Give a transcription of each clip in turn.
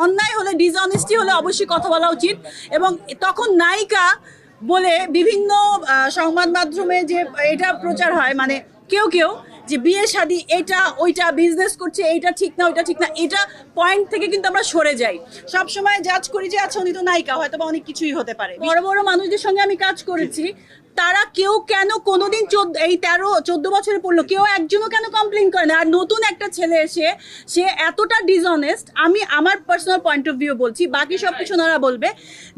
অন্যায় হলে, ডিসঅনেস্টি হলে অবশ্যই কথা বলা উচিত। এবং তখন নায়িকা বলে বিভিন্ন সংবাদ মাধ্যমে যে এটা প্রচার হয়, মানে কেউ কেউ যে বিয়ে শাদী এটা ওইটা, বিজনেস করছে এইটা ঠিক না ওইটা ঠিক না, এটা পয়েন্ট থেকে কিন্তু আমরা সরে যাই। সব সময় জাজ করি যে আচ্ছা উনি তো নায়িকা, হয়তো বা অনেক কিছুই হতে পারে। বড় বড় মানুষদের সঙ্গে আমি কাজ করেছি, তারা কেউ কেন কোনোদিন এই 13-14 বছরে পড়লো, কেউ একজনও কেন কমপ্লেন করে না। আর নতুন একটা ছেলে এসে সে এতটা ডিসঅনেস্ট, আমি আমার পার্সোনাল পয়েন্ট অফ ভিউ বলছি, বাকি সব কিছু ওনারা বলবে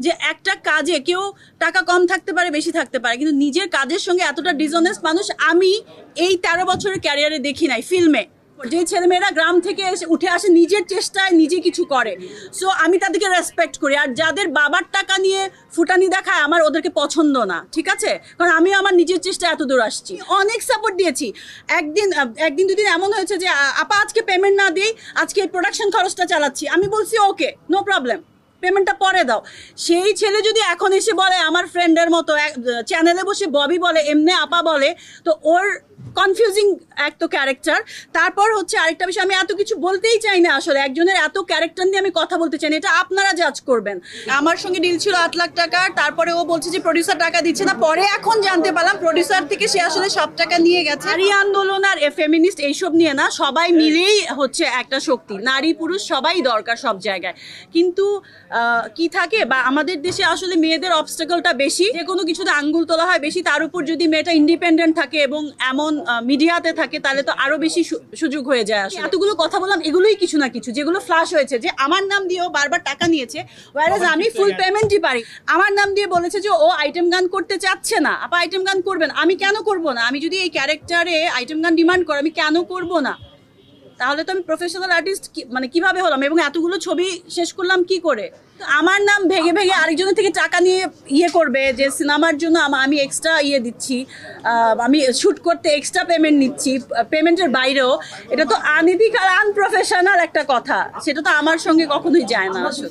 যে একটা কাজে কেউ টাকা কম থাকতে পারে বেশি থাকতে পারে, কিন্তু নিজের কাজের সঙ্গে এতটা ডিসঅনেস্ট মানুষ আমি এই 13 বছরের ক্যারিয়ারে দেখি নাই ফিল্মে। যে ছেলেমেয়েরা গ্রাম থেকে এসে উঠে আসে নিজের চেষ্টায় নিজে কিছু করে, সো আমি তাদেরকে রেসপেক্ট করি। আর যাদের বাবার টাকা নিয়ে ফুটানি দেখায় আমার ওদেরকে পছন্দ না, ঠিক আছে? কারণ আমি আমার নিজের চেষ্টায় এত দূর আসছি, অনেক সাপোর্ট দিয়েছি। একদিন দুদিন এমন হয়েছে যে আপা আজকে পেমেন্ট না দিই, আজকে এই প্রোডাকশন খরচটা চালাচ্ছি, আমি বলছি ওকে নো প্রবলেম, পেমেন্টটা পরে দাও। সেই ছেলে যদি এখন এসে বলে আমার ফ্রেন্ডের মতো চ্যানেলে বসে ববি বলে, এমনি আপা বলে, তো ওর কনফিউজিং এক তো ক্যারেক্টার। তারপর হচ্ছে আরেকটা বিষয়, আমি এত কিছু বলতেই চাই না আসলে, একজনের এত ক্যারেক্টার নিয়ে আমি কথা বলতে চাই না, এটা আপনারা জাজ করবেন। আমার সঙ্গে ডিল ছিল 8 লাখ টাকার, তারপরে ও বলছে যে প্রডিউসার টাকা দিচ্ছে না, পরে এখন জানতে পারলাম প্রডিউসার থেকে সে আসলে সব টাকা নিয়ে গেছে। নারী আন্দোলন আর ফেমিনিস্ট এইসব নিয়ে না, সবাই মিলেই হচ্ছে একটা শক্তি, নারী পুরুষ সবাই দরকার সব জায়গায়। কিন্তু কি থাকে বা আমাদের দেশে আসলে মেয়েদের অবস্টাকলটা বেশি, যে কোনো কিছুতে আঙ্গুল তোলা হয় বেশি, তার উপর যদি মেয়েটা ইন্ডিপেন্ডেন্ট থাকে এবং এমন মিডিয়াতে থাকে তাহলে তো আরো বেশি সুযোগ হয়ে যায়। আসলে এতগুলো কথা বললাম, এগুলোই কিছু না কিছু যেগুলো ফ্ল্যাশ হয়েছে, যে আমার নাম দিয়েও বারবার টাকা নিয়েছে, ওয়ারেজ আমি ফুল পেমেন্টই পারি। আমার নাম দিয়ে বলেছে যে ও আইটেম গান করতে চাচ্ছে না, আপা আইটেম গান করবেন, আমি কেন করব না? আমি যদি এই ক্যারেক্টারে আইটেম গান ডিমান্ড করে আমি কেন করব না? তাহলে তো আমি প্রফেশনাল আর্টিস্ট মানে কিভাবে হলাম, এবং এতগুলো ছবি শেষ করলাম কি করে? আমার নাম ভেঙে ভেঙে আরেকজনের থেকে টাকা নিয়ে করবে যে সিনেমার জন্য আমি এক্সট্রা দিচ্ছি, আমি শ্যুট করতে এক্সট্রা পেমেন্ট নিচ্ছি, পেমেন্টের বাইরেও। এটা তো আনইথিক্যাল, আনপ্রফেশনাল একটা কথা, সেটা তো আমার সঙ্গে কখনোই যায় না আসলে।